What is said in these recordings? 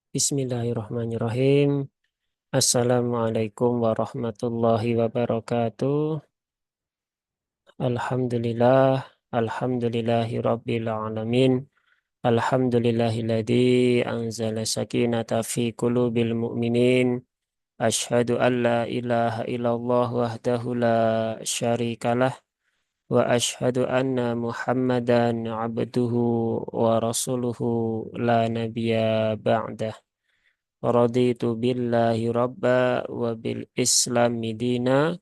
Bismillahirrahmanirrahim. Assalamualaikum warahmatullahi wabarakatuh. Alhamdulillah. Alhamdulillahi rabbil alamin. Alhamdulillahilladzi anzala sakinata fi qulubil mu'minin. Ashhadu an la ilaha illallah wahdahu la syarikalah. Wa ashhadu anna Muhammadan abduhu wa rasuluhu la nabiyya ba'dah. Raditu billahi rabba wa bil islami dina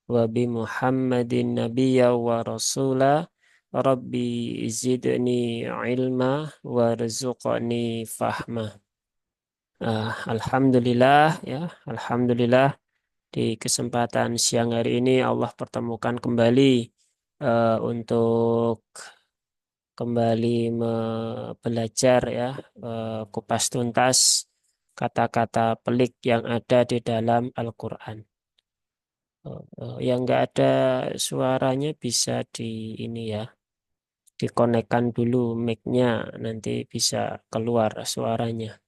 wa bi Muhammadin nabiyya wa rasula. Rabbi zidni ilma warzuqni fahma. Alhamdulillah ya, Alhamdulillah di kesempatan siang hari ini Allah pertemukan kembali untuk kembali belajar ya, kupas tuntas kata-kata pelik yang ada di dalam Al-Quran. Yang nggak ada suaranya bisa di ini ya, dikonekkan dulu mic-nya, nanti bisa keluar suaranya.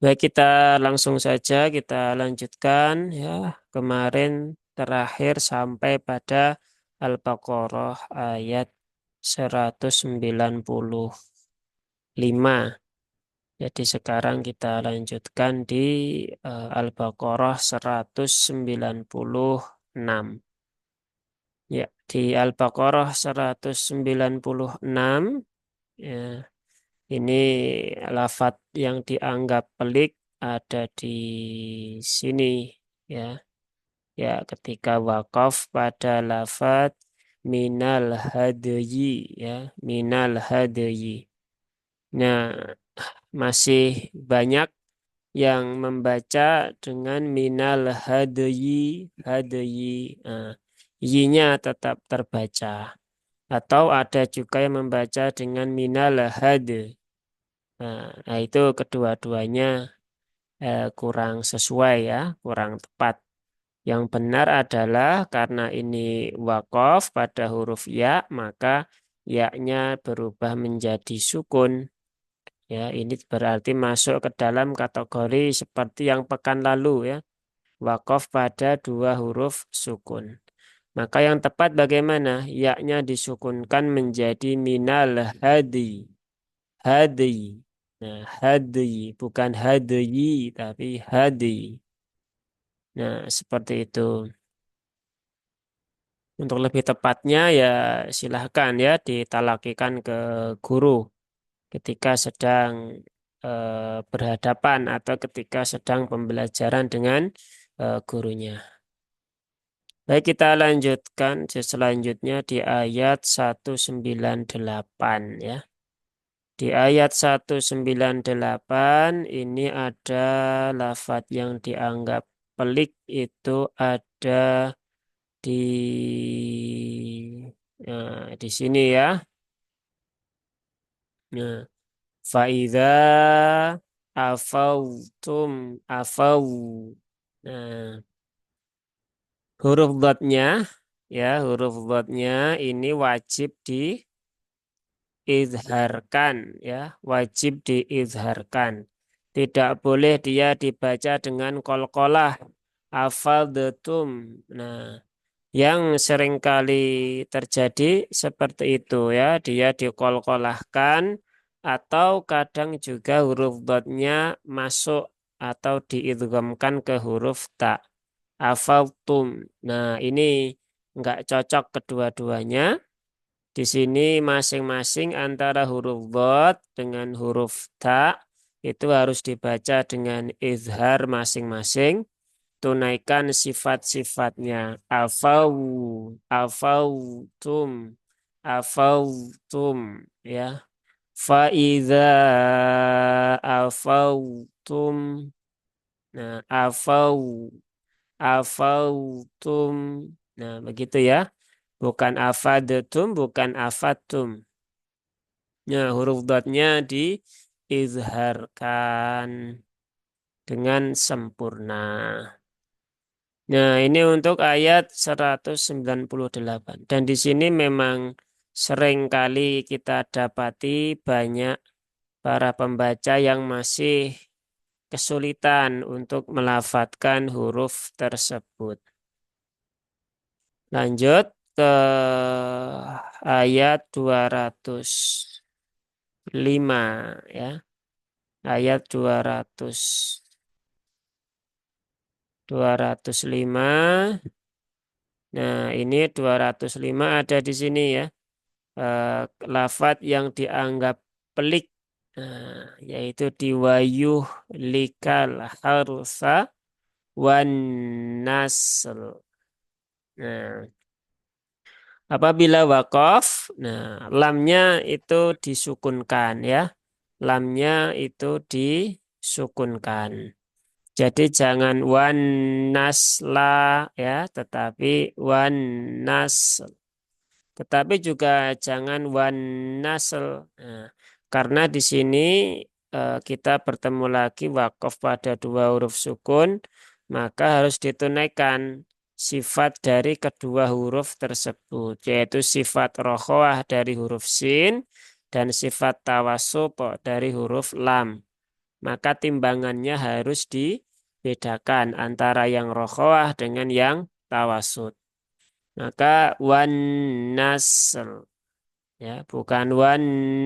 Baik, kita langsung saja kita lanjutkan ya. Kemarin terakhir sampai pada Al-Baqarah ayat 195. Jadi sekarang kita lanjutkan di Al-Baqarah 196. Ya, di Al-Baqarah 196 ya, ini lafadz yang dianggap pelik ada di sini ya. Ya, ketika wakaf pada lafadz minal hadyi ya, minal hadyi. Nah, masih banyak yang membaca dengan minal hadyi, hadyi. Y-nya tetap terbaca. Atau ada juga yang membaca dengan minal had. Nah, itu kedua-duanya kurang sesuai ya, kurang tepat. Yang benar adalah karena ini wakof pada huruf ya, maka ya-nya berubah menjadi sukun. Ya, ini berarti masuk ke dalam kategori seperti yang pekan lalu ya. Wakof pada dua huruf sukun. Maka yang tepat bagaimana? Ya-nya disukunkan menjadi minal hadi. Hadi. Nah, hadi. Bukan hadi, tapi hadi. Nah, seperti itu. Untuk lebih tepatnya ya silahkan ya ditalakikan ke guru ketika sedang berhadapan atau ketika sedang pembelajaran dengan gurunya. Baik, kita lanjutkan selanjutnya di ayat 198 ya. Di ayat 198 ini ada lafadz yang dianggap pelik itu ada di di sini ya. Nah, faida afautum afau. Nah, huruf dotnya ya, huruf dotnya ini wajib diizharkan ya, wajib diizharkan. Tidak boleh dia dibaca dengan kolkolah afaldatum. Nah, yang seringkali terjadi seperti itu ya, dia dikolkolahkan atau kadang juga huruf dotnya masuk atau diidghamkan ke huruf ta. Afaltum. Nah, ini nggak cocok kedua-duanya. Di sini masing-masing antara huruf dot dengan huruf ta itu harus dibaca dengan izhar masing-masing. Tunaikan sifat-sifatnya. Afautum, afautum, ya. Faiza afautum, nah afautum, nah begitu ya. Bukan afadatum, bukan afatum. Nah, huruf dotnya diizharkan dengan sempurna. Nah, ini untuk ayat 198. Dan di sini memang sering kali kita dapati banyak para pembaca yang masih kesulitan untuk melafadzkan huruf tersebut. Lanjut ke ayat 205 ya. Ayat 205. Nah, ini 205 ada di sini ya. Lafadz yang dianggap pelik, yaitu diwayuh likal harusa wan nasl. Nah, apabila wakof, nah lamnya itu disukunkan ya. Lamnya itu disukunkan. Jadi jangan wan nasla ya, tetapi wan nasl. Tetapi juga jangan wan nasl. Nah, karena di sini kita bertemu lagi wakof pada dua huruf sukun, maka harus ditunaikan sifat dari kedua huruf tersebut, yaitu sifat rokhawah dari huruf sin dan sifat tawassup dari huruf lam. Maka timbangannya harus dibedakan antara yang rokhawah dengan yang tawasud. Maka wan nasl ya, bukan wan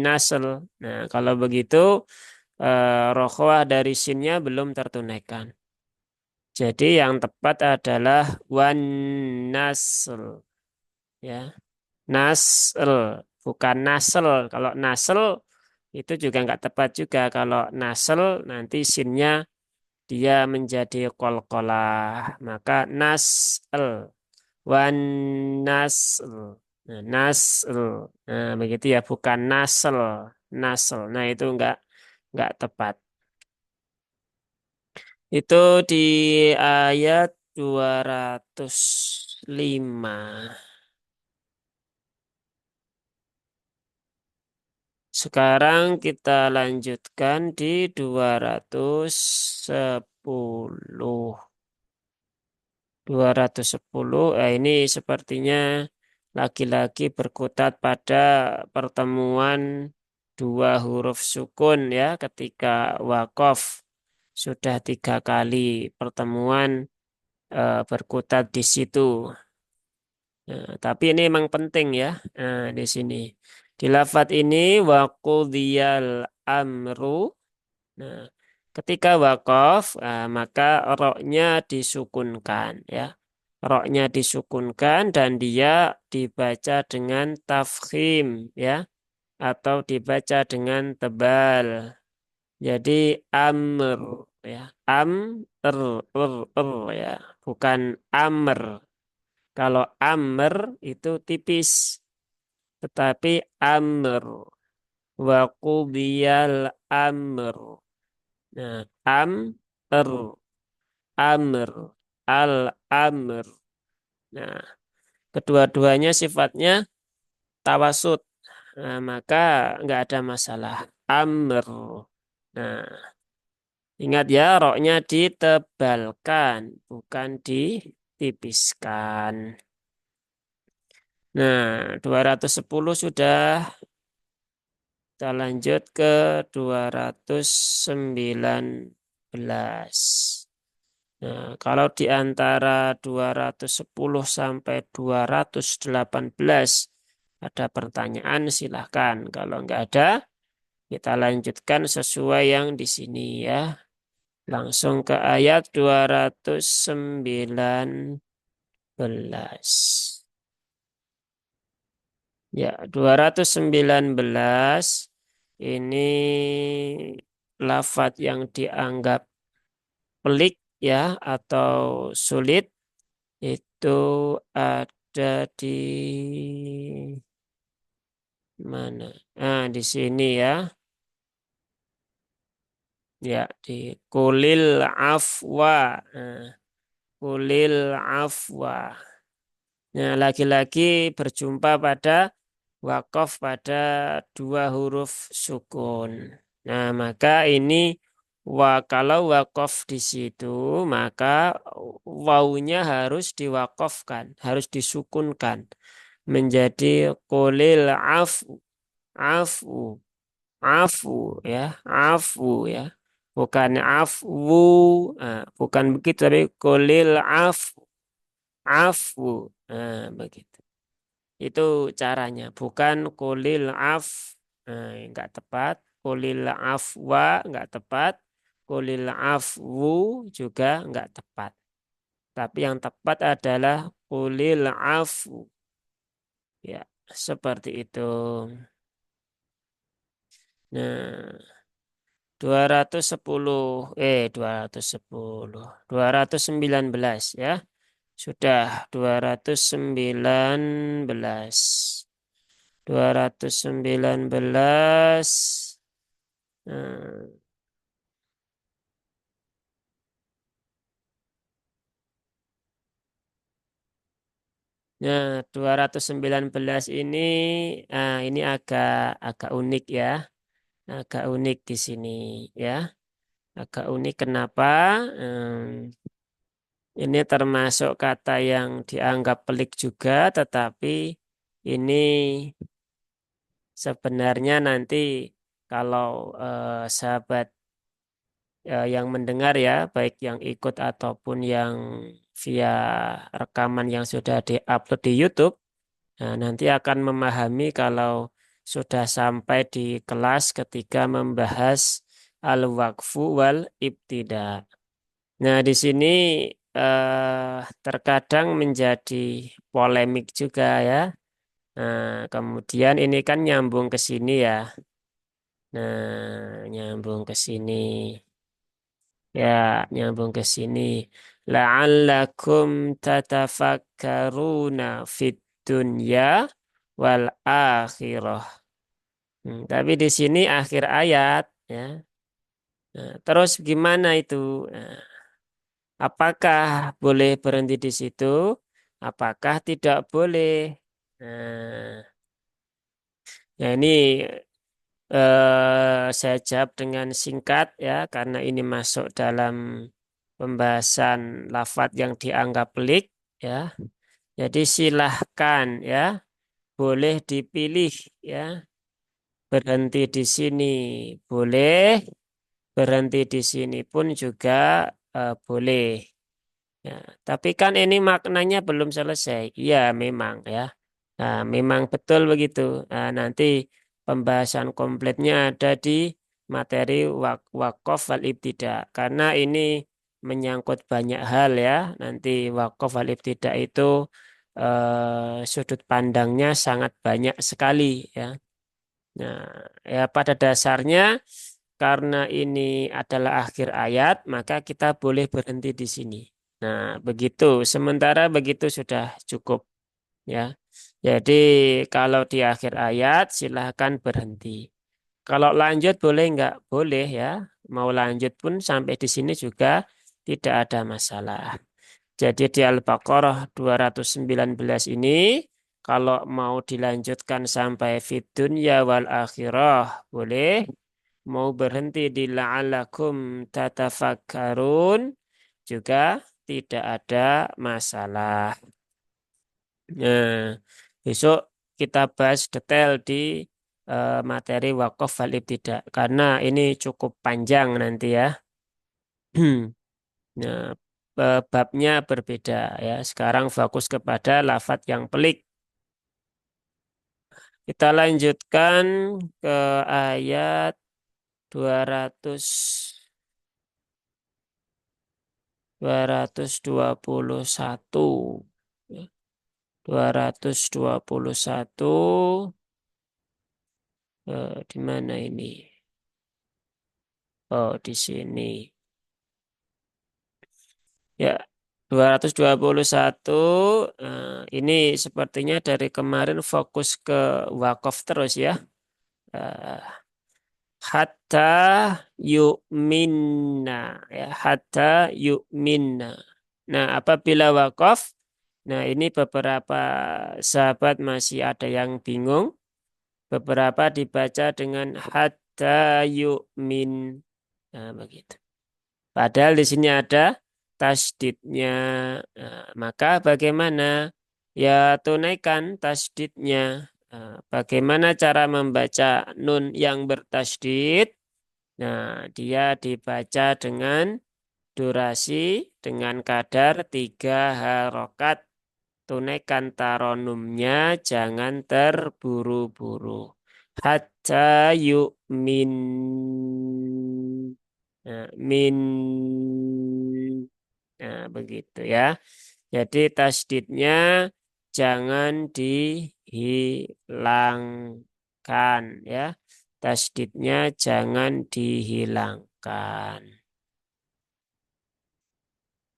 nasl. Nah, kalau begitu rokhawah dari sinnya belum tertunaikan. Jadi yang tepat adalah wan nasl ya. Nasl bukan nasl. Kalau nasl itu juga nggak tepat juga. Kalau nasl nanti sinnya dia menjadi kolkolah. Maka nasl wan nasl. Nah, nasl. Nah, begitu ya, bukan nasl. Nasl. Nah, itu nggak tepat. Itu di ayat 205. Sekarang kita lanjutkan di 210. 210, ini sepertinya lagi-lagi berkutat pada pertemuan dua huruf sukun ya ketika wakof. Sudah 3 kali pertemuan berkutat di situ. Nah, tapi ini memang penting ya di sini. Di lafadz ini waqudiyal amru. Nah, ketika wakof, maka roknya disukunkan ya. Roknya disukunkan dan dia dibaca dengan tafkhim ya, atau dibaca dengan tebal. Jadi amr ya, ya, bukan amr. Kalau amr itu tipis, tetapi amr wa qudiyal amr. Nah, amr, amr, al amr. Nah, kedua-duanya sifatnya tawasud. Nah, maka nggak ada masalah. Amr. Nah, ingat ya, roknya ditebalkan, bukan ditipiskan. Nah, 210 sudah. Kita lanjut ke 219. Nah, kalau di antara 210 sampai 218 ada pertanyaan, silahkan. Kalau nggak ada, kita lanjutkan sesuai yang di sini ya. Langsung ke ayat 219. Ya, 219 ini lafadz yang dianggap pelik ya atau sulit itu ada di mana? Nah, di sini ya. Ya, di kulil afwa. Nah, kulil afwa. Nah, lagi-lagi berjumpa pada wakof pada dua huruf sukun. Nah, maka ini kalau wakof di situ, maka wawunya harus diwakofkan, harus disukunkan menjadi qulil afu, afu. afu ya, afu ya. Bukan afu, bukan begitu tapi kulil afu, afu. Nah, begitu. Itu caranya, bukan kulil af, nggak tepat. Kulil afwa nggak tepat. Kulil afwu juga nggak tepat. Tapi yang tepat adalah kulil afu. Ya, seperti itu. Nah, 210, 210, 219 ya. Sudah 219. 219. Hmm, Nah, 219 ini agak agak unik ya. Agak unik di sini ya. Agak unik kenapa? Hmm, ini termasuk kata yang dianggap pelik juga, tetapi ini sebenarnya nanti kalau sahabat yang mendengar ya, baik yang ikut ataupun yang via rekaman yang sudah diupload di YouTube, nah, nanti akan memahami kalau sudah sampai di kelas ketika membahas al-waqfu wal ibtida. Nah, di sini terkadang menjadi polemik juga ya. Nah, kemudian ini kan nyambung ke sini ya. Nah, nyambung ke sini. Ya, nyambung ke sini. La'allakum tatafakkaruna fid dunya wal akhirah. Tapi di sini akhir ayat ya. Nah, terus gimana itu? Nah, apakah boleh berhenti di situ? Apakah tidak boleh? Nah, ya ini saya jawab dengan singkat ya, karena ini masuk dalam pembahasan lafadz yang dianggap pelik ya. Jadi silahkan ya, boleh dipilih ya, berhenti di sini boleh, berhenti di sini pun juga boleh. Ya, tapi kan ini maknanya belum selesai. Iya, memang ya. Nah, memang betul begitu. Nah, nanti pembahasan kompletnya ada di materi wakaf wal ibtida. Karena ini menyangkut banyak hal ya. Nanti wakaf wal ibtida itu sudut pandangnya sangat banyak sekali ya. Nah, ya pada dasarnya karena ini adalah akhir ayat, maka kita boleh berhenti di sini. Nah, begitu. Sementara begitu sudah cukup ya. Jadi kalau di akhir ayat silahkan berhenti. Kalau lanjut boleh nggak? Boleh ya. Mau lanjut pun sampai di sini juga tidak ada masalah. Jadi di Al-Baqarah 219 ini kalau mau dilanjutkan sampai fid dunya wal akhirah boleh. Mau berhenti di la'alakum tatafakkarun juga tidak ada masalah. Nah, besok kita bahas detail di materi wakaf wal ibtida karena ini cukup panjang nanti ya. Nah, babnya berbeda ya. Sekarang fokus kepada lafadz yang pelik. Kita lanjutkan ke ayat 200 221. Ya, 221 di mana ini? Oh, di sini. Ya, 221 ini sepertinya dari kemarin fokus ke wakaf terus ya. Eh, hatta yu'minna ya, hatta yu'minna. Nah, apabila wakaf, nah ini beberapa sahabat masih ada yang bingung. Beberapa dibaca dengan hatta yu'min. Nah, begitu. Padahal di sini ada tasdidnya. Nah, maka bagaimana? Ya tunaikan tasdidnya. Bagaimana cara membaca nun yang bertasydid? Nah, dia dibaca dengan durasi dengan kadar 3 harokat. Tunaikan taronumnya, jangan terburu-buru. Hatta yu'min. Nah, min. Nah, begitu ya. Jadi tasdidnya jangan dihilangkan ya. Tasdidnya jangan dihilangkan.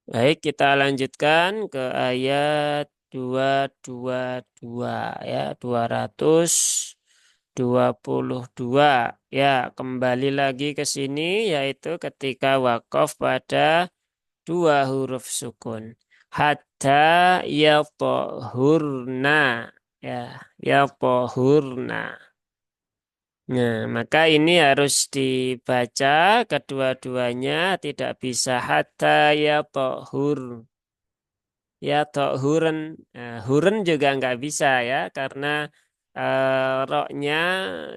Baik, kita lanjutkan ke ayat 222 ya, 222. Ya, kembali lagi ke sini yaitu ketika wakaf pada 2 huruf sukun. Hatta yatohurna ya, yatohurna. Nah, maka ini harus dibaca kedua-duanya tidak bisa hatta ya tohur. Ya tohuren. Nah, huren juga nggak bisa ya karena roknya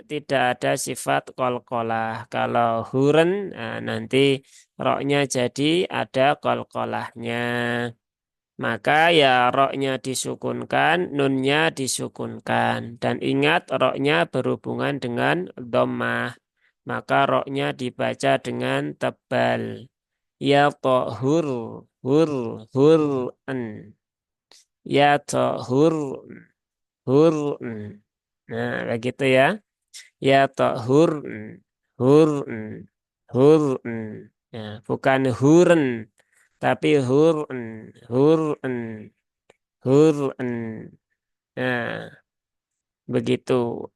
tidak ada sifat kolkolah. Kalau huren nanti roknya jadi ada kolkolahnya. Maka ya roknya disukunkan, nunnya disukunkan. Dan ingat roknya berhubungan dengan dhammah. Maka roknya dibaca dengan tebal. Ya tohur, hur, hur'an. Ya tohur, hur'an. Nah, begitu ya. Ya tohur'an, hur'an, hur'an. Nah, bukan huren, tapi hur'an, hur'an. Hur'an. Nah, begitu.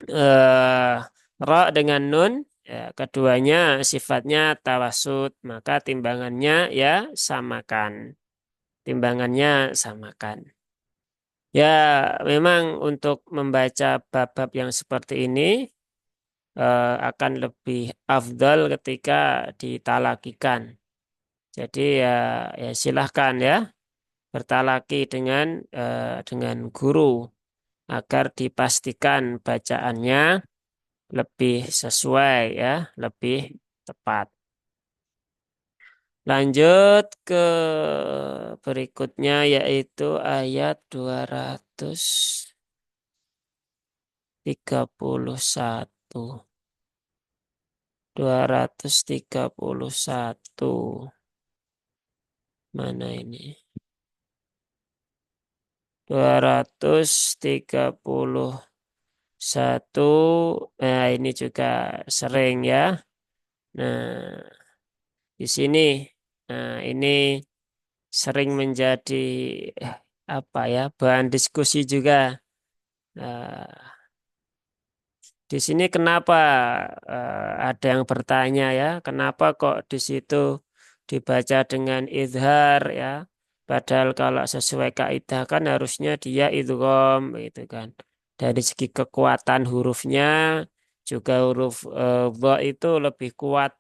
Eh, Ro dengan nun, ya, keduanya sifatnya tawasud, maka timbangannya ya samakan. Timbangannya samakan. Ya, memang untuk membaca bab-bab yang seperti ini akan lebih afdal ketika ditalakikan. Jadi ya, ya silahkan ya bertalaki dengan guru agar dipastikan bacaannya lebih sesuai ya, lebih tepat. Lanjut ke berikutnya yaitu ayat 231. 231. Mana ini? 231. Nah, ini juga sering ya. Nah, di sini, nah ini sering menjadi apa ya bahan diskusi juga. Nah, di sini kenapa ada yang bertanya ya, kenapa kok di situ dibaca dengan idhar ya, padahal kalau sesuai kaidah kan harusnya dia idgham gitu kan. Dari segi kekuatan hurufnya juga huruf dha itu lebih kuat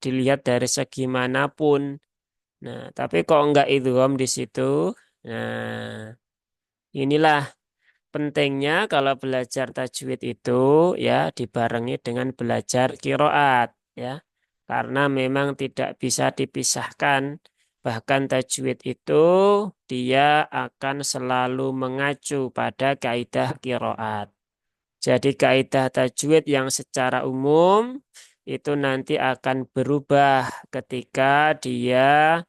dilihat dari segi manapun. Nah, tapi kok enggak idgham di situ? Nah, inilah pentingnya kalau belajar tajwid itu ya dibarengi dengan belajar kiroat ya. Karena memang tidak bisa dipisahkan. Bahkan tajwid itu dia akan selalu mengacu pada kaidah kiroat. Jadi kaidah tajwid yang secara umum itu nanti akan berubah ketika dia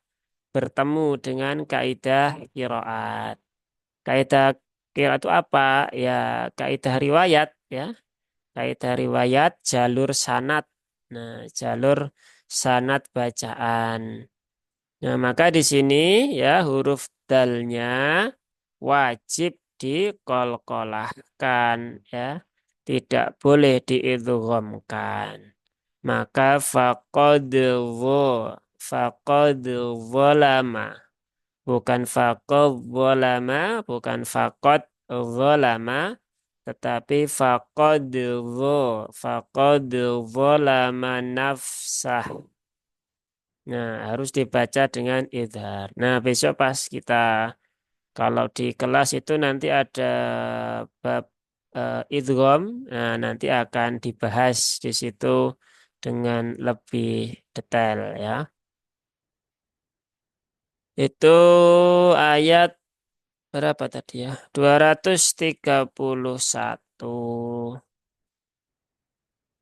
bertemu dengan kaidah kiroat. Kaidah qiraat itu apa? Ya, kaidah riwayat ya. Kaidah riwayat jalur sanad. Nah, jalur sanad bacaan. Nah, maka di sini ya huruf dalnya wajib dikolkolahkan ya. Tidak boleh diidghamkan. Maka faqad zalama. Bukan faqad zalama, bukan faqad zalama, tetapi faqad zalama nafsah. Nah, harus dibaca dengan idhar. Nah, besok pas kita Kalau di kelas itu nanti ada bab idgham, nah nanti akan dibahas di situ dengan lebih detail ya. Itu ayat berapa tadi ya? 231.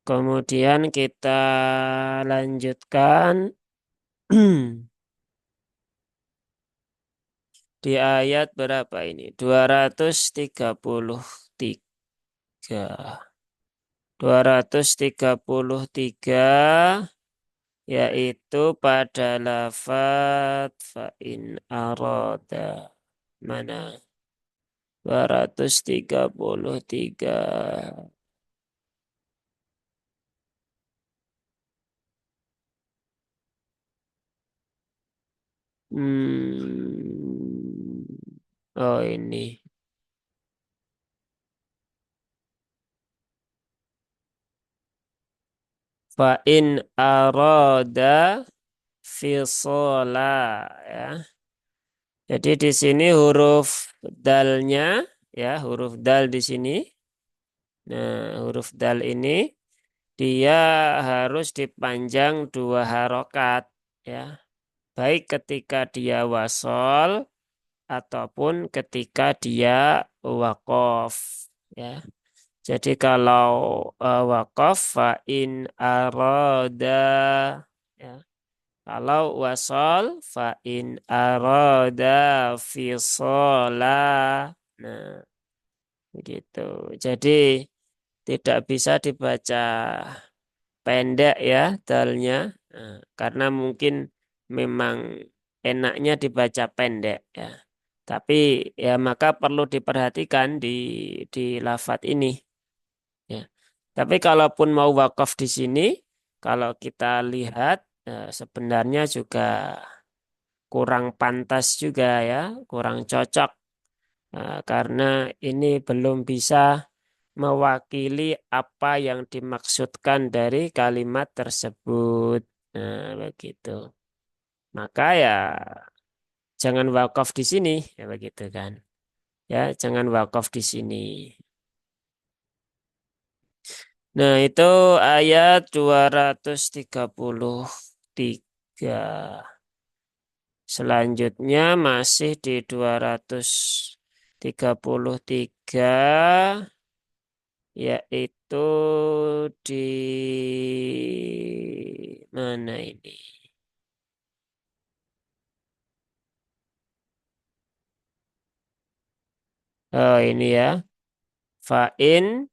Kemudian kita lanjutkan di ayat berapa ini? 233. 233 yaitu pada lafat fa'in aroda. Mana? 233. Hmm. Oh ini. Fa'in aroda fisola ya. Jadi di sini huruf dalnya ya, huruf dal di sini. Nah, huruf dal ini dia harus dipanjang dua harokat ya. Baik ketika dia wasol ataupun ketika dia wakof ya. Jadi kalau wakof fa in aroda ya. Kalau wasol fa in aroda fisola. Nah, begitu. Jadi tidak bisa dibaca pendek ya dalnya. Nah, karena mungkin memang enaknya dibaca pendek ya. Tapi ya maka perlu diperhatikan di lafat ini ya. Tapi kalaupun mau wakaf di sini, kalau kita lihat sebenarnya juga kurang pantas juga ya, kurang cocok. Karena ini belum bisa mewakili apa yang dimaksudkan dari kalimat tersebut. Nah, begitu. Maka ya jangan wakaf di sini, ya begitu kan. Ya, jangan wakaf di sini. Nah, itu ayat 233. Selanjutnya masih di 233 yaitu di mana ini? Oh, ini ya. Fa'in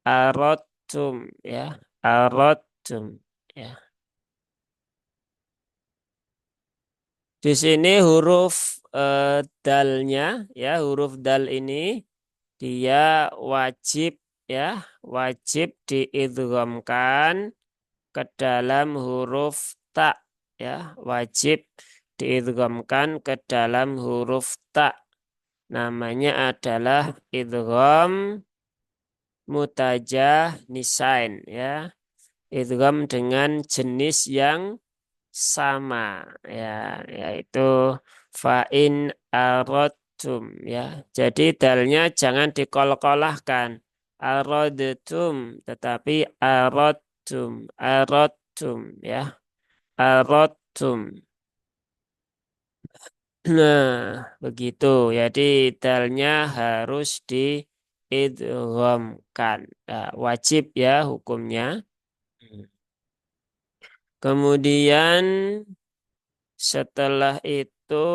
arotum ya. Arotum ya. Di sini huruf dalnya ya, huruf dal ini dia wajib ya, wajib diidghamkan ke dalam huruf ta ya, wajib diidghamkan ke dalam huruf ta. Namanya adalah idgham mutajah nisain ya. Idgham dengan jenis yang sama ya, yaitu fa'in aradtum ya. Jadi dalnya jangan dikol-kolahkan. Aradtum tetapi aradtum, aradtum ya. Aradtum. Nah, begitu. Jadi dalnya harus diidghamkan. Nah, wajib ya hukumnya. Kemudian setelah itu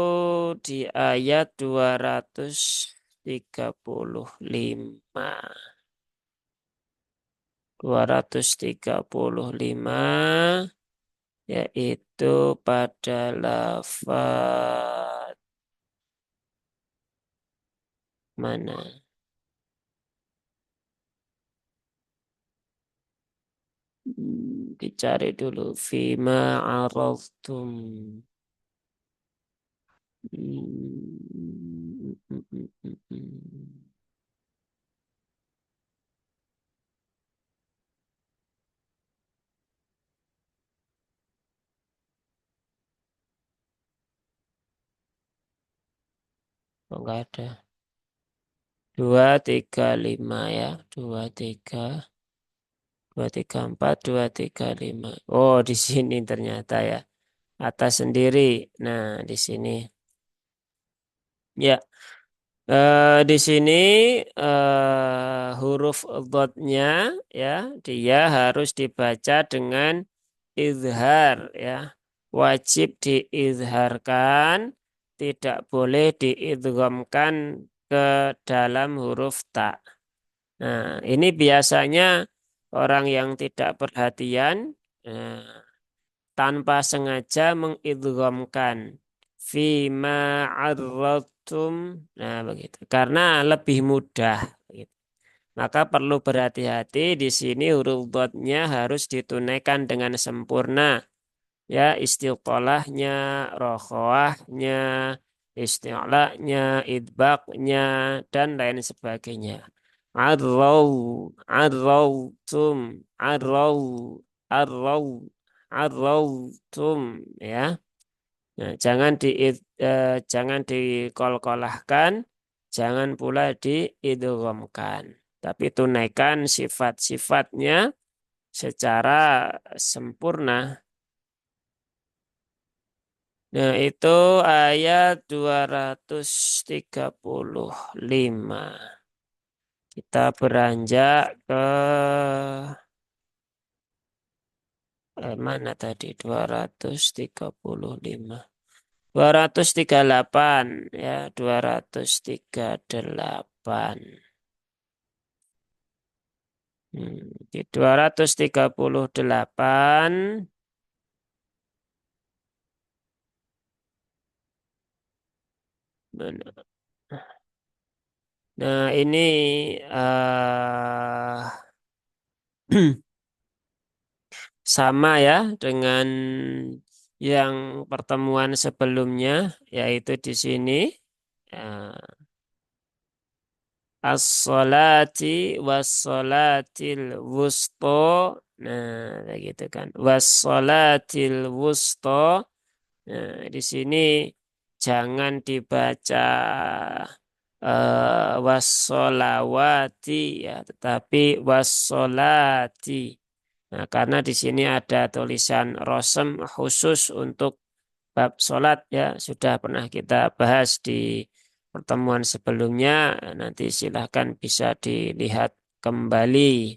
di ayat 235. 235 yaitu pada lafaz mana? Dicari dulu. Fima araftum. Oh, enggak ada. 235 ya. 234, 235. Oh, di sini ternyata ya. Atas sendiri. Nah, di sini. Ya, di sini huruf dotnya ya, dia harus dibaca dengan izhar ya. Wajib diizharkan, tidak boleh diidghamkan ke dalam huruf ta. Nah, ini biasanya orang yang tidak perhatian tanpa sengaja mengidghamkan fima arradtum. Nah, begitu. Karena lebih mudah. Begitu. Maka perlu berhati-hati di sini huruf dotnya harus ditunaikan dengan sempurna. Ya, istiqolahnya, rokhawahnya, isti'la'nya, idbaknya, dan lain sebagainya. Arraw, arrawtum, arraw, arraw, arrawtum, ya. Nah, jangan dikol-kolahkan, jangan pula diidghamkan. Tapi tunaikan sifat-sifatnya secara sempurna. Nah, itu ayat 235. Kita beranjak ke mana tadi? 235. 238 ya, 238. Di 238 mana? Nah, ini sama ya dengan yang pertemuan sebelumnya, yaitu di sini eh, as-salati was-salatil wusto. Nah, kayak gitu kan. Was-salatil wusto. Nah, di sini jangan dibaca was-solawati ya, tetapi was-solati. Nah, karena di sini ada tulisan rosem khusus untuk bab solat ya, sudah pernah kita bahas di pertemuan sebelumnya. Nanti silahkan bisa dilihat kembali.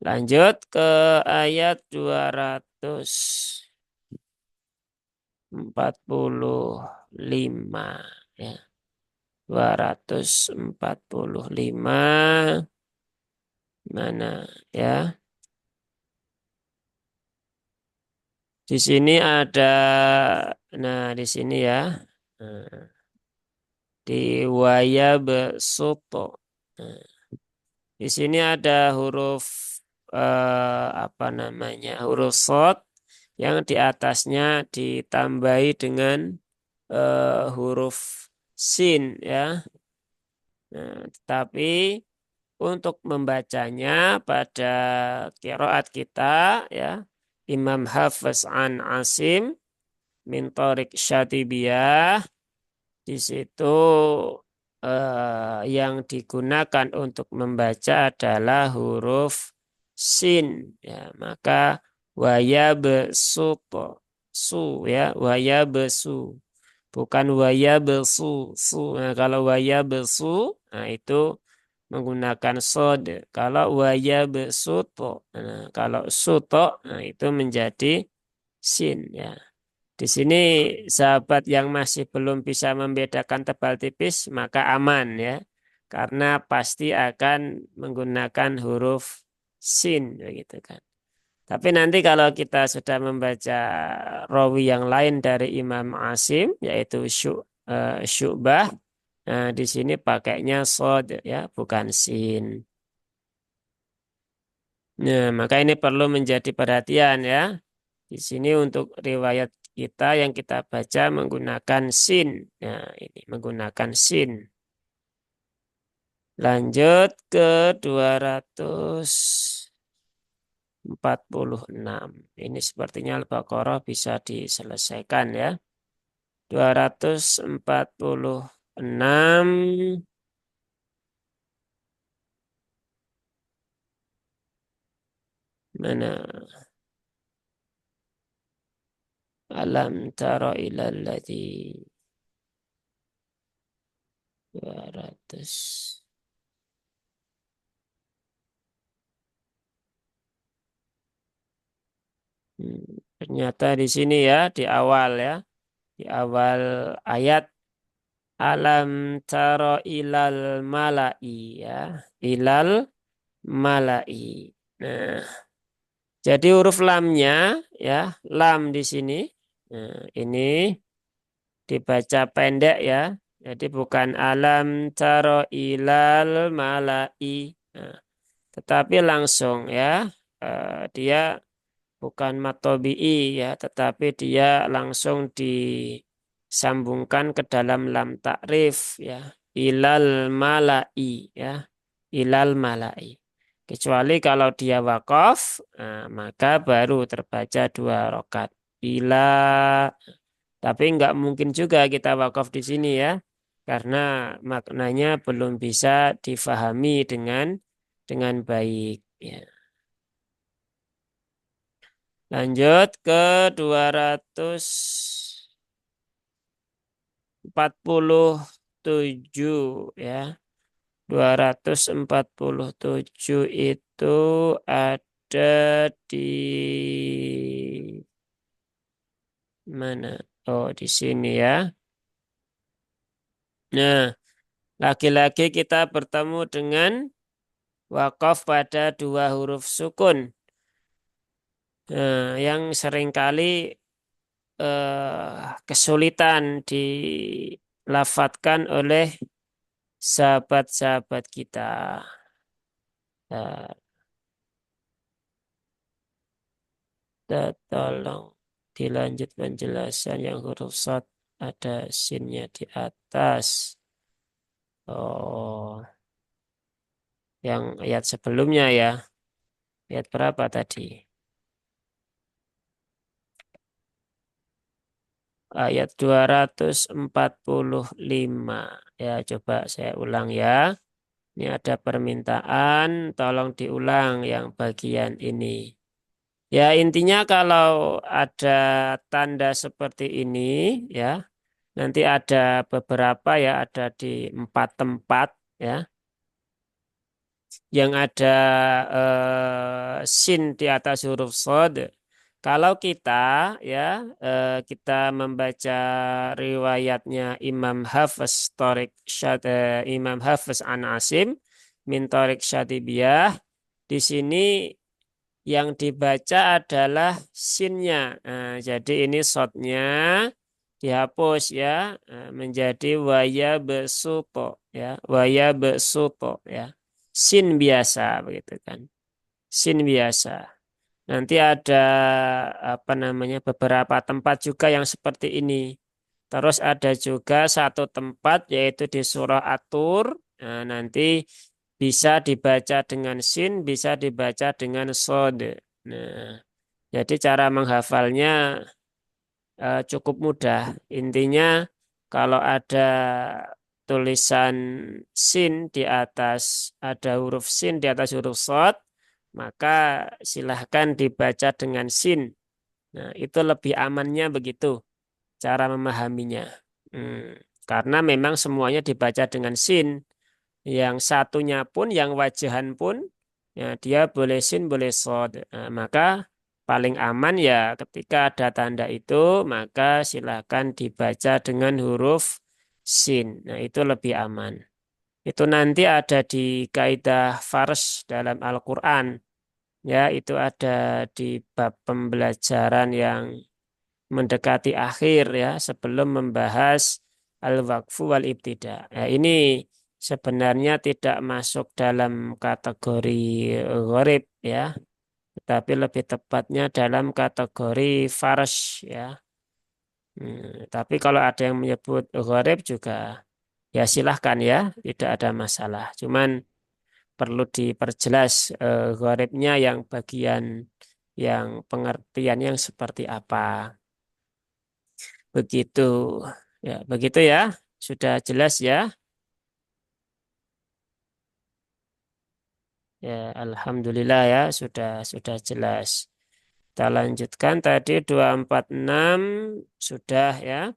Lanjut ke ayat 245 ya. 245 mana ya? Di sini ada, nah di sini ya, nah, di waya besoto. Nah, di sini ada huruf apa namanya, huruf sod yang di atasnya ditambahi dengan huruf sin ya. Nah, tetapi untuk membacanya pada qiraat kita ya, Imam Hafiz an Asim min Thariq Syatibiyah. Di situ yang digunakan untuk membaca adalah huruf sin ya, maka waya besuto su ya, waya besu, bukan waya besu su. Nah, kalau waya besu, nah itu menggunakan sod. Kalau waya besuto, nah, kalau suto, nah itu menjadi sin ya. Di sini sahabat yang masih belum bisa membedakan tebal tipis maka aman ya. Karena pasti akan menggunakan huruf sin begitu kan. Tapi nanti kalau kita sudah membaca rawi yang lain dari Imam Asim yaitu Syu'bah, nah di sini pakainya sod ya, bukan sin. Nah, maka ini perlu menjadi perhatian ya. Di sini untuk riwayat kita yang kita baca menggunakan sin. Nah, ini menggunakan sin. Lanjut ke 246. Ini sepertinya Al-Baqarah bisa diselesaikan ya. 246. Enam, mana? Alam tara ilal ladzi 200. Ternyata di sini ya, di awal ya, di awal ayat alam tara ilal malai ya, ilal malai. Nah, jadi huruf lamnya ya, lam di sini. Nah, ini dibaca pendek ya. Jadi bukan alam taro ilal malai. Nah, tetapi langsung ya, dia bukan matobi'i ya, tetapi dia langsung disambungkan ke dalam lam takrif ya, ilal malai ya, ilal malai. Kecuali kalau dia wakaf, maka baru terbaca 2 rakaat. Ila, tapi nggak mungkin juga kita wakaf di sini ya, karena maknanya belum bisa difahami dengan baik. Ya. Lanjut ke 247 ya. 247 itu ada di mana? Oh, di sini ya. Nah, lagi-lagi kita bertemu dengan wakaf pada 2 huruf sukun. Yang seringkali kesulitan dilafatkan oleh sahabat-sahabat kita. Nah, tolong dilanjut penjelasan yang huruf shad ada sinnya di atas. Oh, yang ayat sebelumnya ya. Ayat berapa tadi? Ayat 245. Ya, coba saya ulang ya. Ini ada permintaan, tolong diulang yang bagian ini. Ya, intinya kalau ada tanda seperti ini, ya, nanti ada beberapa ya, ada di 4 tempat, ya, yang ada sin di atas huruf shad. Kalau kita ya kita membaca riwayatnya Imam Hafiz Imam Hafiz An Asim min Thariq Syatibiyah, di sini yang dibaca adalah sinnya. Nah, jadi ini shadnya dihapus ya, menjadi waya besuto ya, waya besuto ya, sin biasa begitu kan, sin biasa. Nanti ada apa namanya beberapa tempat juga yang seperti ini. Terus ada juga satu tempat yaitu di surah At-Tur. Nah, nanti bisa dibaca dengan sin, bisa dibaca dengan sod. Nah, jadi cara menghafalnya cukup mudah. Intinya kalau ada tulisan sin di atas, ada huruf sin di atas huruf sod, maka silahkan dibaca dengan sin. Nah, itu lebih amannya begitu cara memahaminya. Hmm, Karena memang semuanya dibaca dengan sin. Yang satunya pun, yang wajahan pun, ya dia boleh sin, boleh sod. Nah, maka paling aman ya ketika ada tanda itu, maka silahkan dibaca dengan huruf sin. Nah, itu lebih aman. Itu nanti ada di kaidah fars dalam Al-Quran. Ya, itu ada di bab pembelajaran yang mendekati akhir ya, sebelum membahas al-waqfu wal ibtida. Ya, ini sebenarnya tidak masuk dalam kategori gharib ya, tetapi lebih tepatnya dalam kategori fars ya. Tapi kalau ada yang menyebut gharib juga ya silahkan ya, tidak ada masalah. Cuman perlu diperjelas gharibnya yang bagian yang pengertian yang seperti apa. Begitu. Ya, begitu ya. Sudah jelas ya? Ya, alhamdulillah ya, sudah jelas. Kita lanjutkan tadi 246 sudah ya.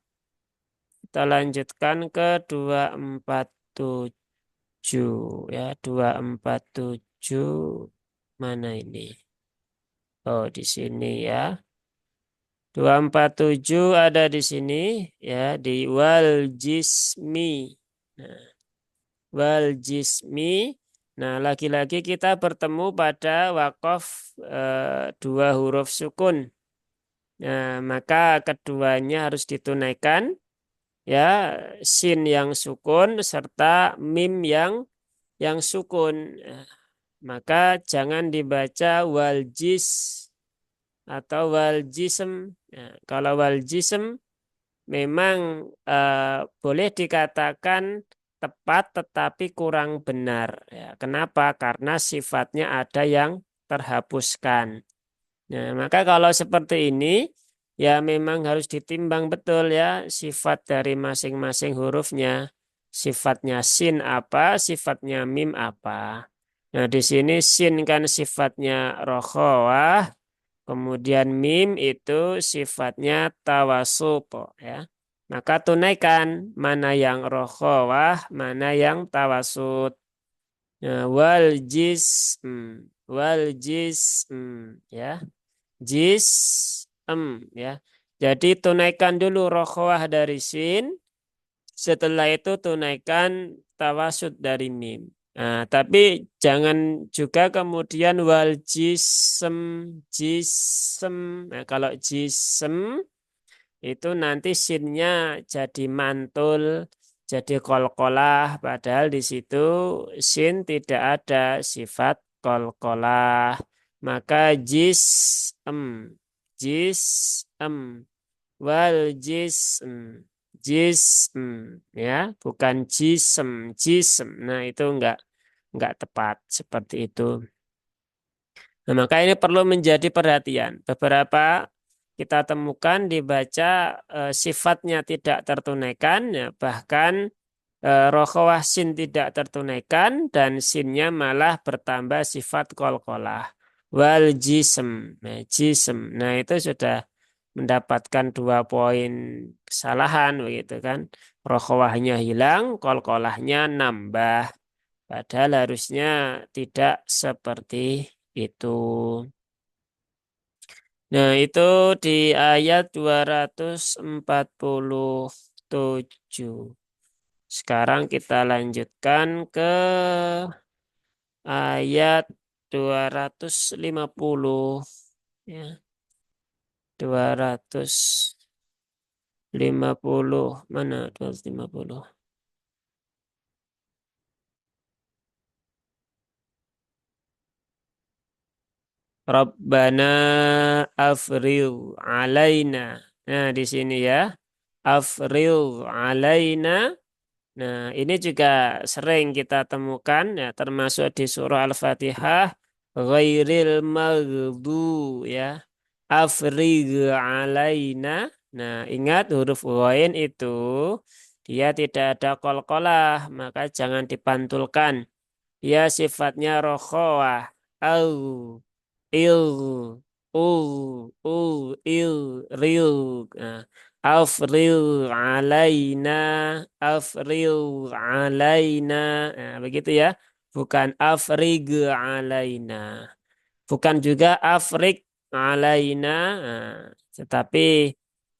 Kita lanjutkan ke 247 ya, 247 mana ini? Oh, di sini ya. 247 ada di sini ya, di wal jismi. Nah, wal jismi. Nah, lagi-lagi kita bertemu pada wakof dua huruf sukun. Nah, maka keduanya harus ditunaikan ya, sin yang sukun serta mim yang sukun. Nah, maka jangan dibaca wal jis atau wal jism. Nah, kalau wal jism memang boleh dikatakan tepat tetapi kurang benar. Ya, kenapa? Karena sifatnya ada yang terhapuskan. Nah, maka kalau seperti ini, ya memang harus ditimbang betul ya sifat dari masing-masing hurufnya. Sifatnya sin apa, sifatnya mim apa. Nah, di sini sin kan sifatnya rokhawah, kemudian mim itu sifatnya tawasut ya. Maka tunaikan mana yang rokhawah, mana yang tawasut. Nah, wal jism, wal jism ya. Jis ya. Jadi tunaikan dulu rokhwah dari sin, setelah itu tunaikan tawasud dari mim. Nah, tapi jangan juga kemudian wal jism, jism. Nah, kalau jism itu nanti sinnya jadi mantul, jadi kolkolah, padahal di situ sin tidak ada sifat kolkolah. Maka jism, jism, wal jism, jism, ya, bukan jism, jism. Nah, itu enggak tepat seperti itu. Nah, maka ini perlu menjadi perhatian. Beberapa kita temukan dibaca sifatnya tidak tertunaikan, ya, bahkan rokhawah sin tidak tertunaikan dan sinnya malah bertambah sifat kolkolah. Wal jism, nah, jism. Nah, itu sudah mendapatkan 2 poin kesalahan begitu kan. Rokhawahnya hilang, kolkolahnya nambah. Padahal harusnya tidak seperti itu. Nah, itu di ayat 247. Sekarang kita lanjutkan ke ayat 250 ya. 250 mana 250? Rabbana afril alaina. Nah, di sini ya. Afril alaina. Nah, ini juga sering kita temukan ya, termasuk di surah Al-Fatihah, ghairil maghdu ya. Afrigh alaina. Nah, ingat huruf ghain itu dia tidak ada qalqalah, maka jangan dipantulkan. Dia sifatnya rokhawah. Au, il, ril. Nah, afril alaina, afril alaina. Nah, begitu ya. Bukan afrig alaina. Bukan juga afrik alaina. Nah, tetapi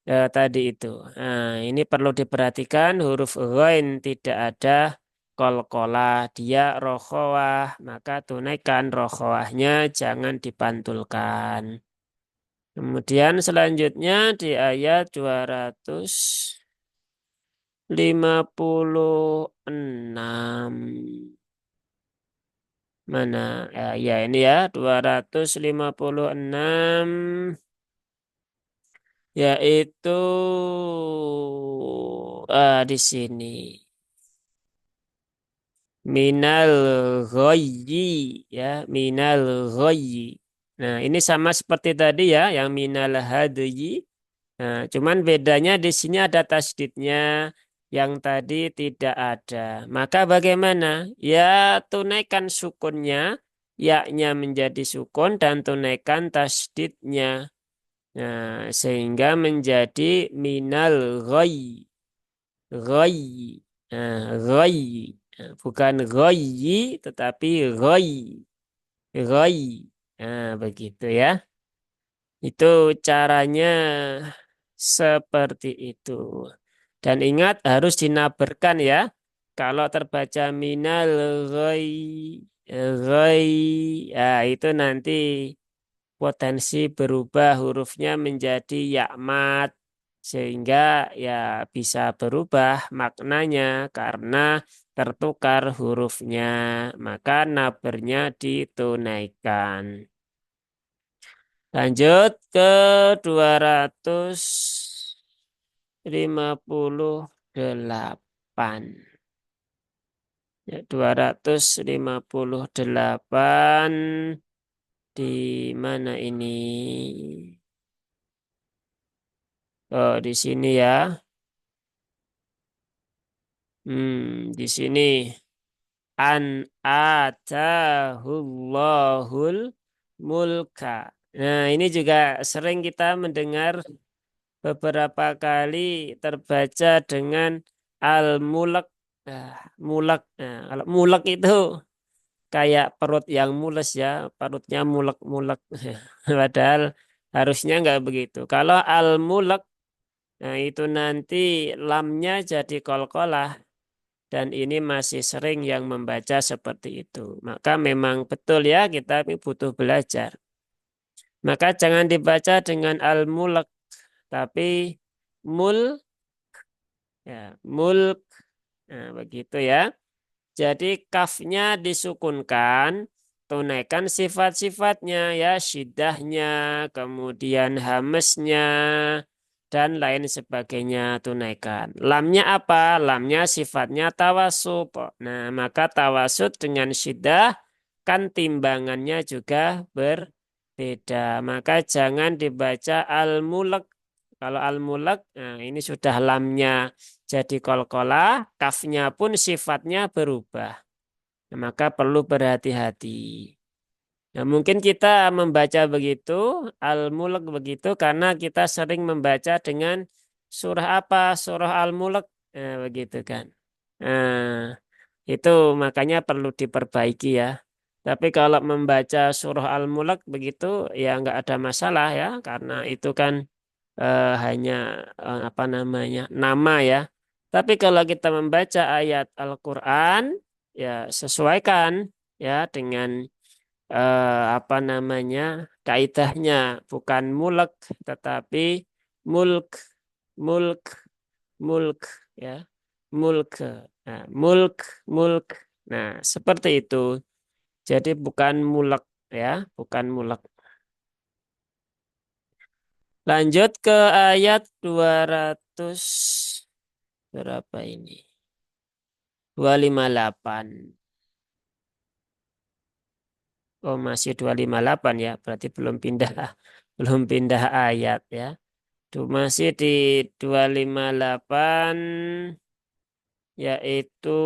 tadi itu. Nah, ini perlu diperhatikan huruf ghain tidak ada kolkolah, dia rokhawah, maka tunaikan rokhawahnya, jangan dipantulkan. Kemudian selanjutnya di ayat 256. Mana? Ya ini ya 256 yaitu di sini. Minal ghayyi ya, minal ghayyi. Nah, ini sama seperti tadi ya, yang minal hadyi. Nah, cuman bedanya di sini ada tasdidnya, yang tadi tidak ada. Maka bagaimana? Ya tunaikan sukunnya, yaknya menjadi sukun dan tunaikan tasdidnya. Nah, sehingga menjadi minal ghai. Ghai. Nah, ghai. Nah, bukan ghayyi tetapi ghai. Ghai. Nah, begitu ya. Itu caranya seperti itu. Dan ingat harus dinaberkan ya. Kalau terbaca minal ghai, ghai, ya itu nanti potensi berubah hurufnya menjadi yakmat. Sehingga ya bisa berubah maknanya karena tertukar hurufnya. Maka nabernya ditunaikan. Lanjut ke 258. Ya, 258 di mana ini? Oh, di sini ya. Di sini an atahullahul mulka. Nah, ini juga sering kita mendengar beberapa kali terbaca dengan al-mulek. Nah, mulek. Nah, kalau mulek itu kayak perut yang mules ya, perutnya mulek-mulek. Padahal harusnya nggak begitu. Kalau al-mulek, nah itu nanti lamnya jadi kolkolah dan ini masih sering yang membaca seperti itu. Maka memang betul ya kita butuh belajar. Maka jangan dibaca dengan al-mulek, tapi mul, ya, mulk. Nah, begitu ya. Jadi kafnya disukunkan, tunaikan sifat-sifatnya ya, syiddahnya, kemudian hamesnya, dan lain sebagainya tunaikan. Lamnya apa? Lamnya sifatnya tawasud. Nah, maka tawasud dengan syiddah kan timbangannya juga berbeda. Maka jangan dibaca al-mulek. Kalau al-mulek, nah ini sudah lamnya jadi kolkolah, kafnya pun sifatnya berubah. Nah, maka perlu berhati-hati. Nah, mungkin kita membaca begitu, Al-Mulk begitu, karena kita sering membaca dengan surah apa? Surah Al-Mulk. Nah, begitu kan. Nah, itu makanya perlu diperbaiki ya. Tapi kalau membaca surah Al-Mulk begitu, ya nggak ada masalah ya, karena itu kan hanya apa namanya nama ya. Tapi kalau kita membaca ayat Al-Quran, ya sesuaikan ya dengan apa namanya kaidahnya bukan mulek tetapi mulk, mulk, mulk ya, mulk. Nah, mulk, mulk. Nah, seperti itu. Jadi bukan mulek ya, bukan mulek. Lanjut ke ayat 200 berapa ini? 258. Oh, masih 258 ya. Berarti belum pindah belum pindah ayat ya. Masih di 258 yaitu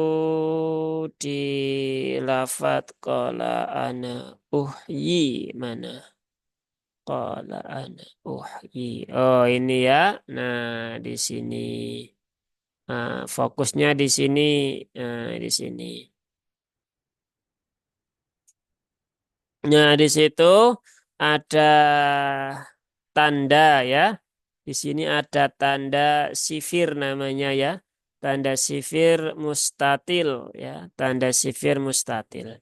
di lafat qala ana uhyi mana? Qala ana uhyi. Oh, ini ya. Nah, di sini. Nah, fokusnya di sini, di sini. Nah, di situ ada tanda ya. Di sini ada tanda sifir namanya ya. Tanda sifir mustatil ya. Tanda sifir mustatil.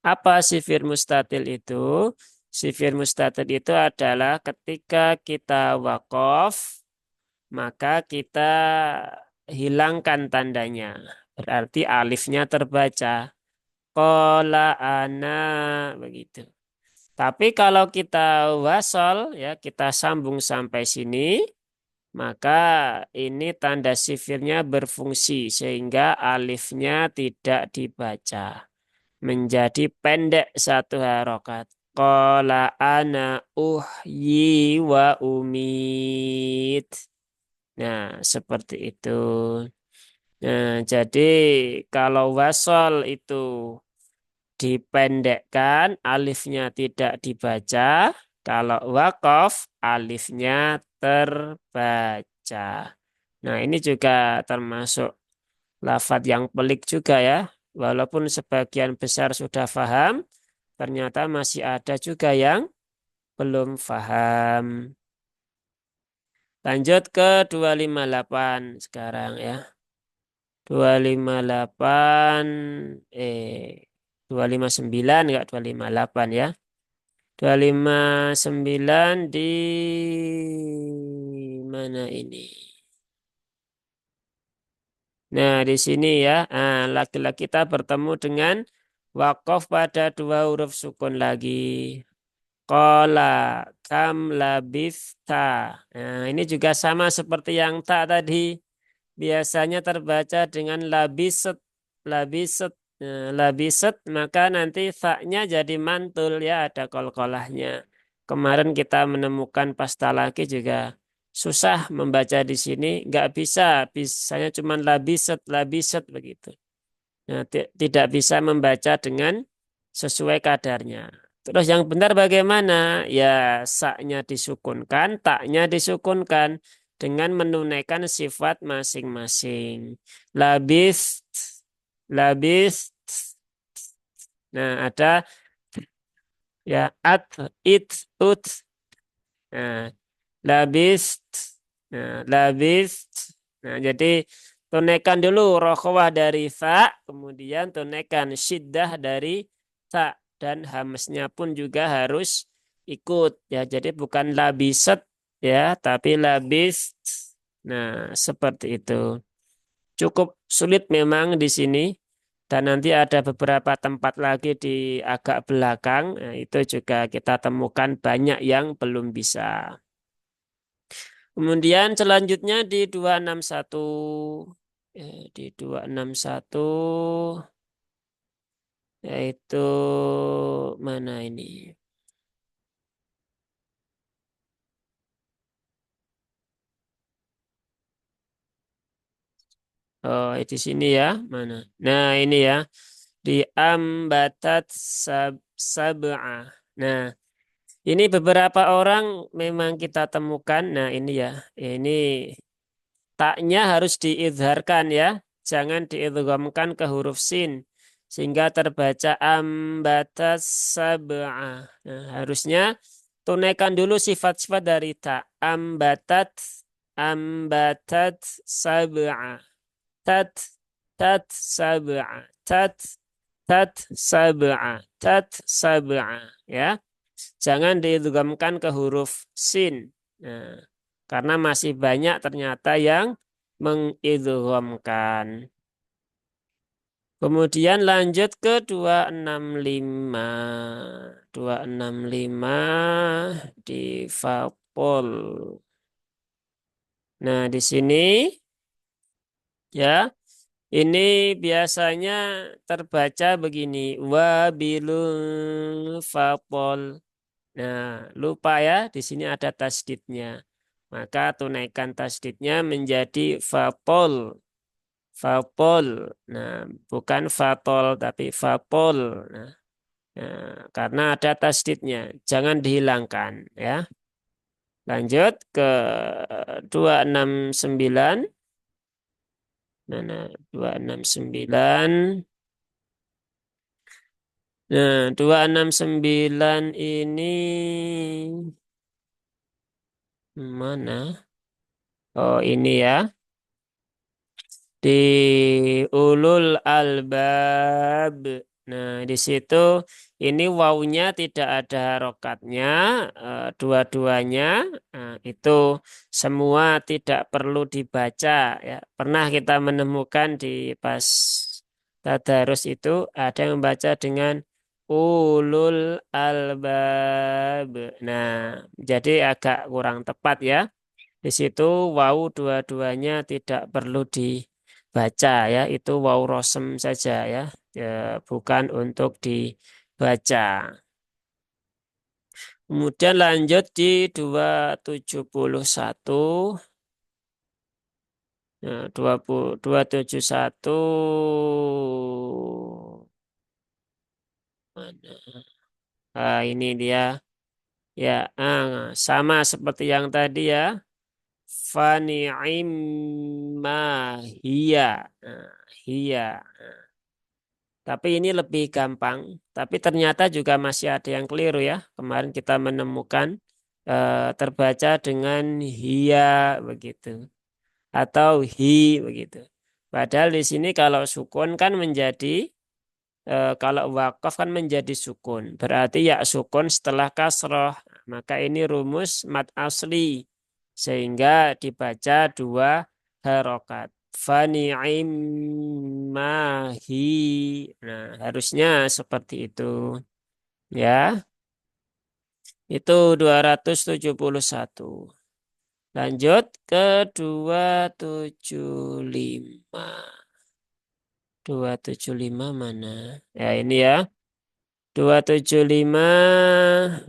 Apa sifir mustatil itu? Sifir mustatil itu adalah ketika kita wakaf, maka kita hilangkan tandanya. Berarti alifnya terbaca. Kola ana begitu. Tapi kalau kita wasol ya kita sambung sampai sini, maka ini tanda sifirnya berfungsi sehingga alifnya tidak dibaca. Menjadi pendek satu harokat. Qala ana uhyi wa umit. Nah, seperti itu. Nah, jadi kalau wasol itu dipendekkan, alifnya tidak dibaca. Kalau wakof, alifnya terbaca. Nah, ini juga termasuk lafadz yang pelik juga ya. Walaupun sebagian besar sudah paham, ternyata masih ada juga yang belum paham. Lanjut ke 258 sekarang ya. 258 259 enggak 258 ya. 259 di mana ini? Nah, di sini ya. Laki-laki kita bertemu dengan wakof pada dua huruf sukun lagi. Kola kam labista. Nah, ini juga sama seperti yang tak tadi. Biasanya terbaca dengan labiset, labiset. Nah, labiset, maka nanti saknya jadi mantul ya, ada kol-kolahnya. Kemarin kita menemukan pasta laki juga susah membaca di sini, nggak bisa, bisanya cuma labiset, labiset begitu. Nah, tidak bisa membaca dengan sesuai kadarnya. Terus yang benar bagaimana? Ya, saknya disukunkan, taknya disukunkan dengan menunaikan sifat masing-masing. Labis, labis. Nah, ada ya at, it, ut. Nah, labis. Nah, labis. Nah, jadi tunaikan dulu rokhwah dari fa, kemudian tunaikan syiddah dari ta, dan hamesnya pun juga harus ikut ya. Jadi bukan labiset ya, tapi labis. Nah, seperti itu. Cukup sulit memang di sini. Dan nanti ada beberapa tempat lagi di agak belakang. Nah, itu juga kita temukan banyak yang belum bisa. Kemudian selanjutnya di 261. Di 261 yaitu mana ini? Oh, di sini ya. Mana? Nah, ini ya. Di ambatat sab'ah. Nah, ini beberapa orang memang kita temukan. Nah, ini ya. Ini taknya harus diidharkan ya. Jangan diidghamkan ke huruf sin. Sehingga terbaca ambatas sab'ah. Nah, harusnya tunaikan dulu sifat-sifat dari tak. Ambatat, ambatat sab'ah. Tat, tat sab'ah. Tat, tat sab'ah. Tat sab'ah. Ya. Jangan diidghamkan ke huruf sin. Nah, karena masih banyak ternyata yang mengidghamkan. Kemudian lanjut ke 265. 265 di Fapol. Nah, di sini ya, ini biasanya terbaca begini. Wabilul Fapol. Nah, lupa ya, di sini ada tasdidnya. Maka tunaikan tasdidnya menjadi fapol. Fapol. Nah, bukan fatol tapi fapol. Nah, karena ada tasdidnya. Jangan dihilangkan ya. Lanjut ke 269. Mana 269. Nah, 269 ini mana? Oh, ini ya. Di ulul albab. Nah, di situ ini wawunya tidak ada harokatnya, dua-duanya itu semua tidak perlu dibaca ya. Pernah kita menemukan di pas tadarus itu ada yang membaca dengan ulul albab. Nah, jadi agak kurang tepat ya. Di situ wau dua-duanya tidak perlu dibaca ya, itu wau rosem saja ya, bukan untuk dibaca. Kemudian lanjut di 271. Nah, 271 mana? Ah, ini dia. Ya, sama seperti yang tadi ya. Fani'imma hiya. Nah, hiya. Tapi ini lebih gampang. Tapi ternyata juga masih ada yang keliru ya. Kemarin kita menemukan terbaca dengan hiya begitu. Atau hi begitu. Padahal di sini kalau sukun kan menjadi kalau wakaf kan menjadi sukun. Berarti ya sukun setelah kasroh. Maka ini rumus mat asli. Sehingga dibaca dua harokat. Fani'immahi. Nah, harusnya seperti itu. Ya, itu 271. Lanjut ke 275. 275 mana? Ya, ini ya. 275.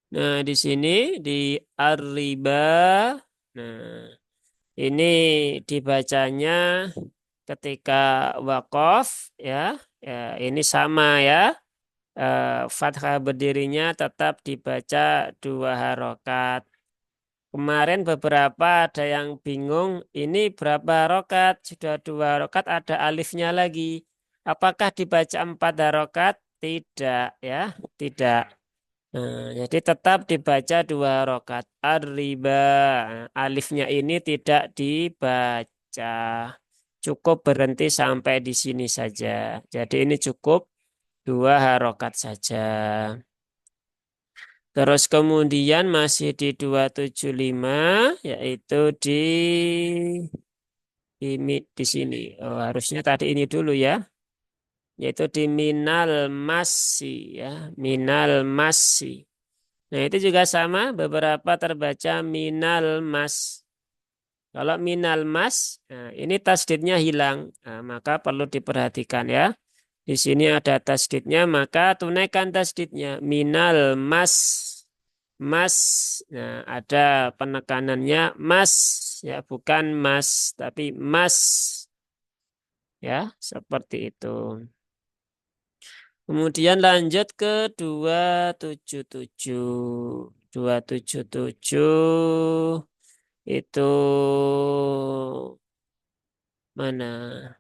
Nah, di sini di Ar-Riba. Nah, ini dibacanya ketika wakaf ya. Ya, ini sama ya. Fathah berdirinya tetap dibaca dua harokat. Kemarin beberapa ada yang bingung, ini berapa harokat? Sudah dua harokat, ada alifnya lagi. Apakah dibaca empat harokat? Tidak ya, tidak. Jadi tetap dibaca dua rokat ar-riba. Alifnya ini tidak dibaca. Cukup berhenti sampai di sini saja. Jadi ini cukup dua harokat saja. Terus kemudian masih di 275 yaitu di sini. Oh, harusnya tadi ini dulu ya. Yaitu di minal masi ya, minal masi. Nah, itu juga sama, beberapa terbaca minal mas. Kalau minal mas, nah, ini tasdidnya hilang. Nah, maka perlu diperhatikan ya. Di sini ada tasdidnya, maka tunaikan tasdidnya. Minal mas. Mas. Nah, ada penekanannya mas. Ya, bukan mas, tapi mas. Ya, seperti itu. Kemudian lanjut ke 277. 277 itu mana?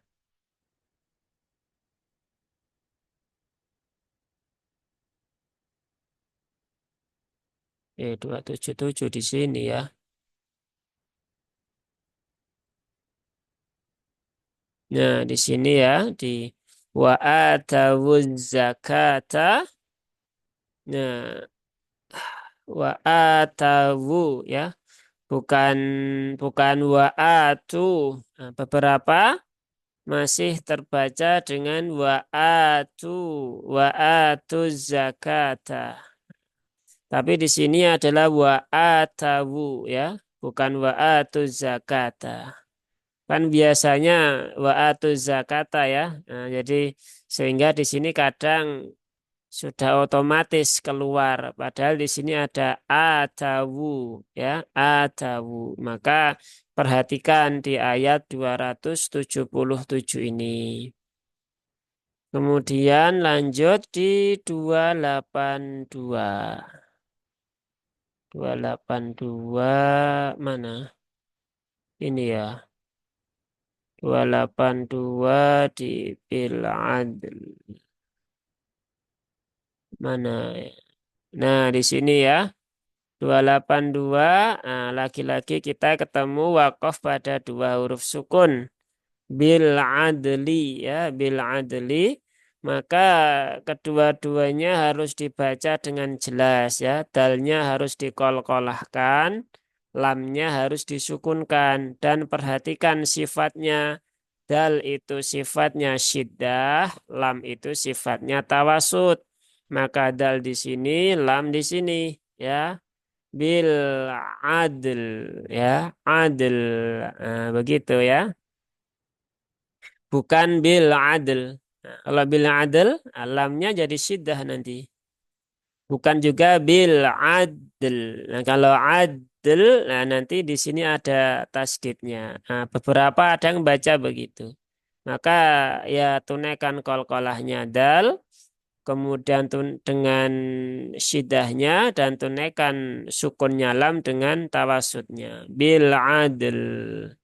277 di sini ya. Nah, di sini ya di wa atawuz zakata. Nah, wa atawu ya, bukan bukan wa atu. Nah, beberapa masih terbaca dengan wa atu zakata. Tapi di sini adalah wa atawu ya, bukan wa atu zakata. Kan biasanya wa atu zakata ya. Nah, jadi sehingga di sini kadang sudah otomatis keluar. Padahal di sini ada atawu ya, atawu. Maka perhatikan di ayat 277 ini. Kemudian lanjut di 282. 282 mana? Ini ya. 282 di bil adl. Mana ya? Nah, di sini ya. 282. Nah, lagi-lagi kita ketemu wakaf pada dua huruf sukun. Bil adli ya, bil adli. Maka kedua-duanya harus dibaca dengan jelas ya. Dalnya harus dikolkolahkan, lamnya harus disukunkan. Dan perhatikan sifatnya. Dal itu sifatnya syiddah, lam itu sifatnya tawasud. Maka dal di sini, lam di sini ya. Bil adl ya, adl. Nah, begitu ya. Bukan bil adl. Nah, kalau bil adl, lamnya jadi syiddah nanti. Bukan juga bil adl. Nah, kalau adl, nah nanti di sini ada tasdidnya. Nah, beberapa ada yang baca begitu. Maka ya tunaikan qalqalahnya dal, kemudian dengan syidahnya dan tunaikan sukunnya lam dengan tawasudnya. Bil adl,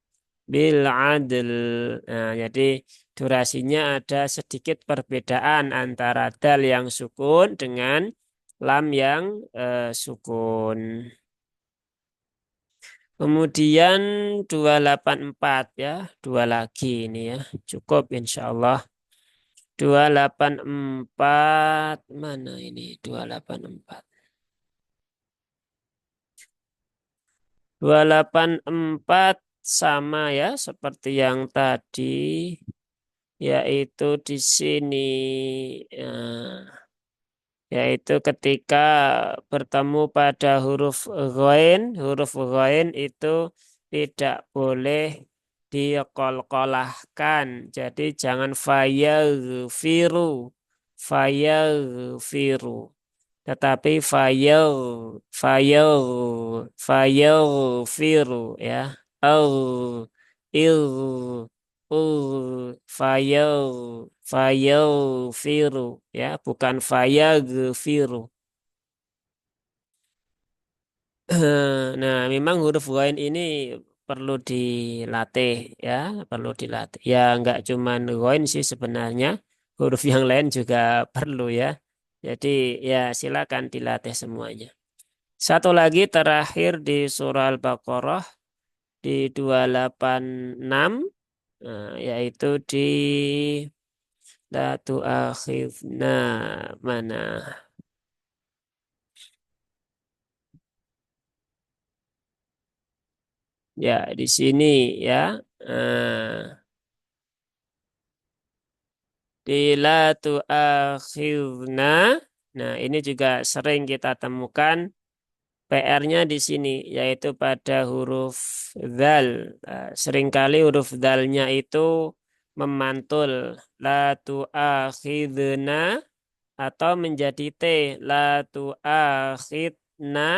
bil adl. Nah, jadi durasinya ada sedikit perbedaan antara dal yang sukun dengan lam yang sukun. Kemudian 284 ya, dua lagi ini ya, cukup insya Allah. 284 mana ini 284? 284 sama ya seperti yang tadi, yaitu di sini yaitu ketika bertemu pada huruf ghain itu tidak boleh diqalqalahkan. Jadi jangan fayaghfiru, tetapi fayal fayaghfiru ya. Al il fayal firu ya, bukan firu. Nah, memang huruf ghain ini perlu dilatih ya, perlu dilatih. Ya, nggak cuman ghain sih sebenarnya, huruf yang lain juga perlu ya. Jadi ya silakan dilatih semuanya. Satu lagi terakhir di surah Al-Baqarah di 286, yaitu di la tu'akhidna mana? Ya, di sini ya. Eh, di la tu'akhidna. Nah, ini juga sering kita temukan PR-nya di sini, yaitu pada huruf zal. Seringkali huruf zalnya itu memantul. La tu'akhidna atau menjadi T, la tu'akhidna,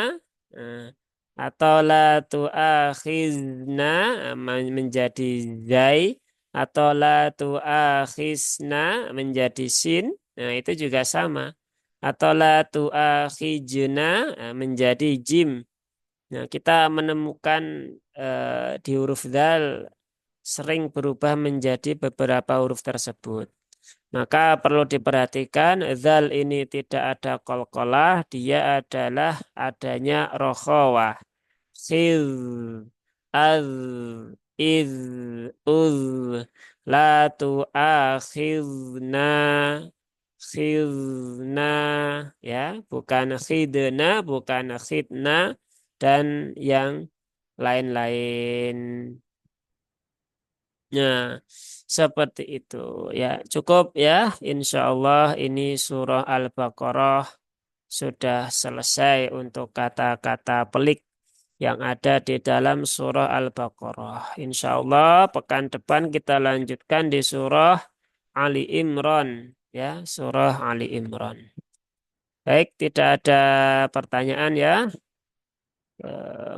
eh, atau la tu'akhizna, menjadi zai, atau la tu'akhizna menjadi sin. Nah, itu juga sama. Atau la tu'akhijna menjadi jim. Nah, kita menemukan di huruf dal sering berubah menjadi beberapa huruf tersebut. Maka perlu diperhatikan zal ini tidak ada qalqalah, dia adalah adanya rokhawah. Khiz, az, iz, uz, la tu'akhidna, khidna, ya, bukan khidna, bukan khidna, dan yang lain-lain. Nah, seperti itu ya. Cukup ya. Insya Allah ini surah Al-Baqarah sudah selesai untuk kata-kata pelik yang ada di dalam surah Al-Baqarah. Insya Allah pekan depan kita lanjutkan di surah Ali Imran. Ya, surah Ali Imran. Baik, tidak ada pertanyaan ya.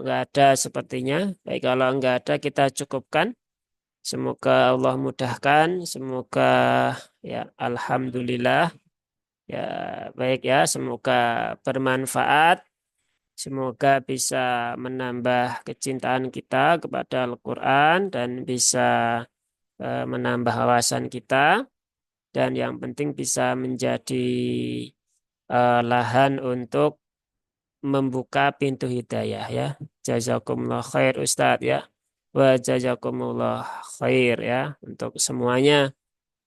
Nggak ada sepertinya. Baik, kalau nggak ada kita cukupkan. Semoga Allah mudahkan, semoga ya alhamdulillah ya baik ya, semoga bermanfaat, semoga bisa menambah kecintaan kita kepada Al-Qur'an dan bisa menambah wawasan kita dan yang penting bisa menjadi lahan untuk membuka pintu hidayah ya. Jazakumullah khair Ustadz ya. Wa jazakumullah khair ya untuk semuanya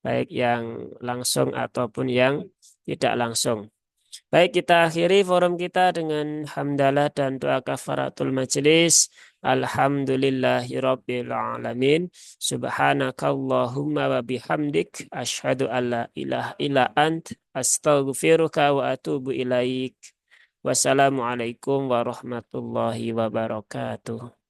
baik yang langsung ataupun yang tidak langsung. Baik, kita akhiri forum kita dengan hamdalah dan doa kafaratul majelis. Alhamdulillahirabbil alamin. Subhanakallahumma wa bihamdik asyhadu alla ilaha illa ant astaghfiruka wa atubu ilaik. Wassalamualaikum warahmatullahi wabarakatuh.